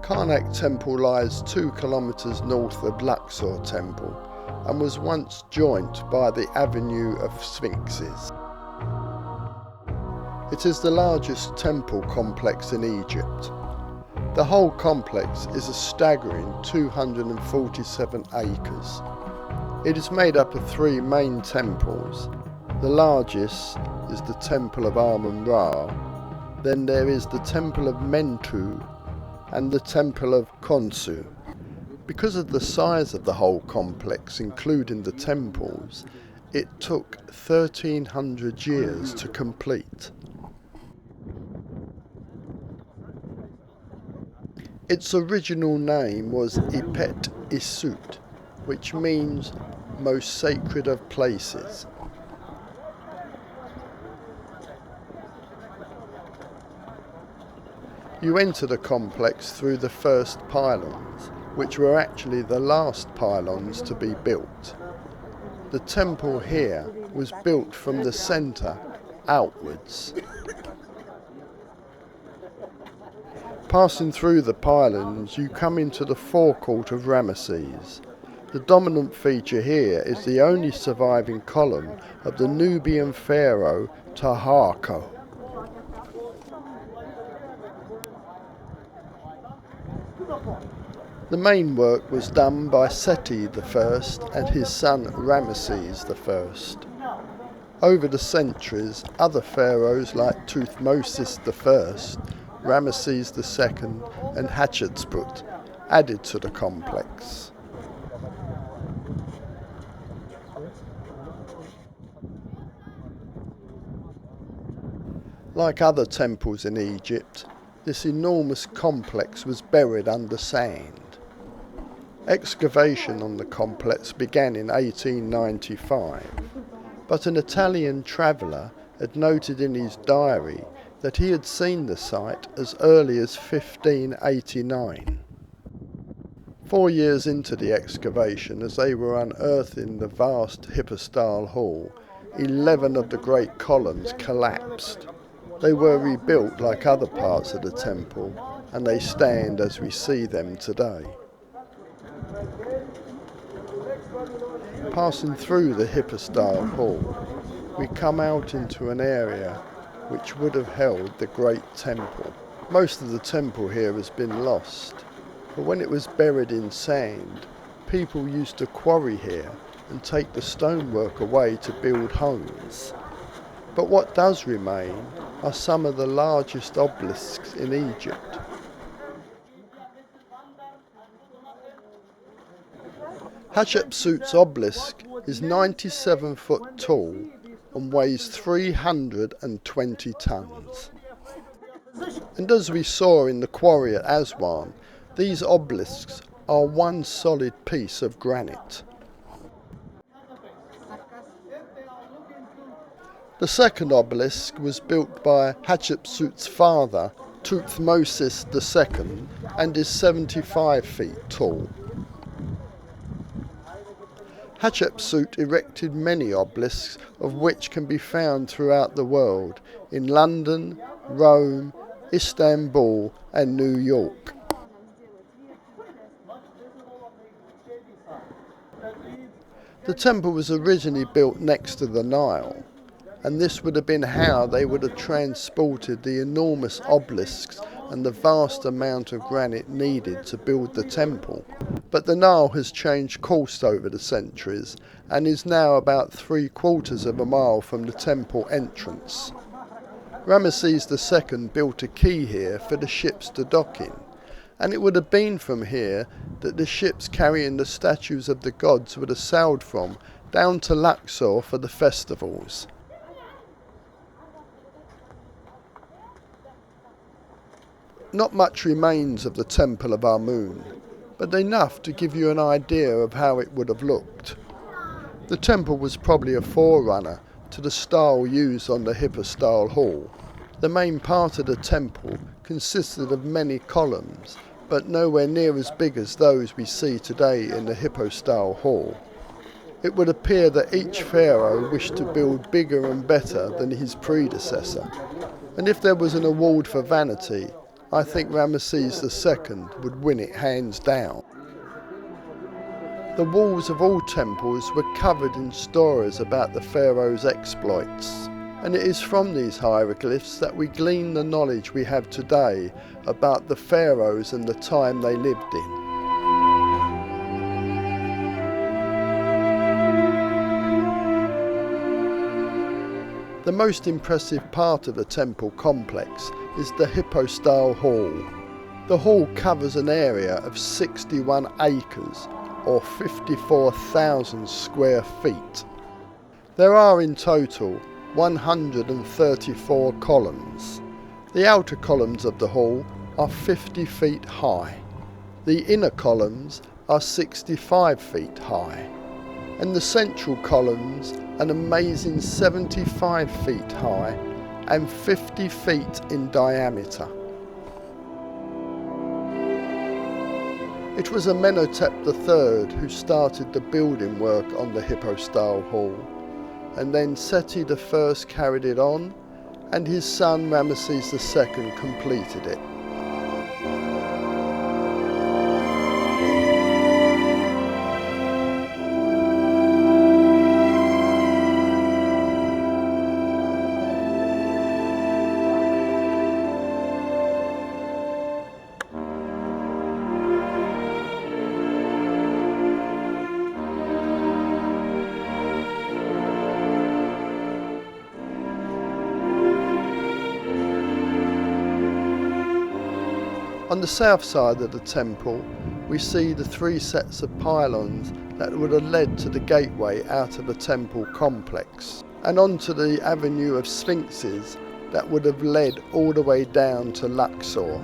Karnak temple lies 2 kilometers north of Luxor temple and was once joined by the Avenue of Sphinxes. It is the largest temple complex in Egypt. The whole complex is a staggering 247 acres. It is made up of 3 main temples. The largest is the Temple of Amun-Ra, then there is the Temple of Mentu and the Temple of Khonsu. Because of the size of the whole complex, including the temples, it took 1300 years to complete. Its original name was Ipet Isut, which means most sacred of places. You enter the complex through the first pylons, which were actually the last pylons to be built. The temple here was built from the centre outwards. Passing through the pylons, you come into the forecourt of Ramesses. The dominant feature here is the only surviving column of the Nubian pharaoh Taharqa. The main work was done by Seti I and his son Ramesses I. Over the centuries, other pharaohs like Thutmose I, Ramesses II and Hatshepsut added to the complex. Like other temples in Egypt, this enormous complex was buried under sand. Excavation on the complex began in 1895, but an Italian traveller had noted in his diary that he had seen the site as early as 1589. 4 years into the excavation, as they were unearthing the vast Hippo Stylehaul, 11 of the great columns collapsed. They were rebuilt like other parts of the temple, and they stand as we see them today. Passing through the Hippo Stylehaul, we come out into an area which would have held the great temple. Most of the temple here has been lost, but when it was buried in sand, people used to quarry here and take the stonework away to build homes. But what does remain are some of the largest obelisks in Egypt. Hatshepsut's obelisk is 97 foot tall and weighs 320 tons. And as we saw in the quarry at Aswan, these obelisks are one solid piece of granite. The second obelisk was built by Hatshepsut's father, Thutmose II, and is 75 feet tall. Hatshepsut erected many obelisks, of which can be found throughout the world, in London, Rome, Istanbul and New York. The temple was originally built next to the Nile, and this would have been how they would have transported the enormous obelisks and the vast amount of granite needed to build the temple. But the Nile has changed course over the centuries and is now about 3/4 of a mile from the temple entrance. Ramesses II built a quay here for the ships to dock in, and it would have been from here that the ships carrying the statues of the gods would have sailed from down to Luxor for the festivals. Not much remains of the Temple of Amun, but enough to give you an idea of how it would have looked. The temple was probably a forerunner to the style used on the Hippo Stylehaul. The main part of the temple consisted of many columns, but nowhere near as big as those we see today in the Hippo Stylehaul. It would appear that each pharaoh wished to build bigger and better than his predecessor, and if there was an award for vanity, I think Ramesses II would win it hands down. The walls of all temples were covered in stories about the pharaoh's exploits, and it is from these hieroglyphs that we glean the knowledge we have today about the pharaohs and the time they lived in. The most impressive part of the temple complex is the Hippo Stylehaul. The hall covers an area of 61 acres or 54,000 square feet. There are in total 134 columns. The outer columns of the hall are 50 feet high. The inner columns are 65 feet high. And the central columns an amazing 75 feet high and 50 feet in diameter. It was Amenhotep III who started the building work on the Hippo Stylehaul, and then Seti I carried it on, and his son Ramesses II completed it. On the south side of the temple, we see the 3 sets of pylons that would have led to the gateway out of the temple complex, and onto the avenue of Sphinxes that would have led all the way down to Luxor.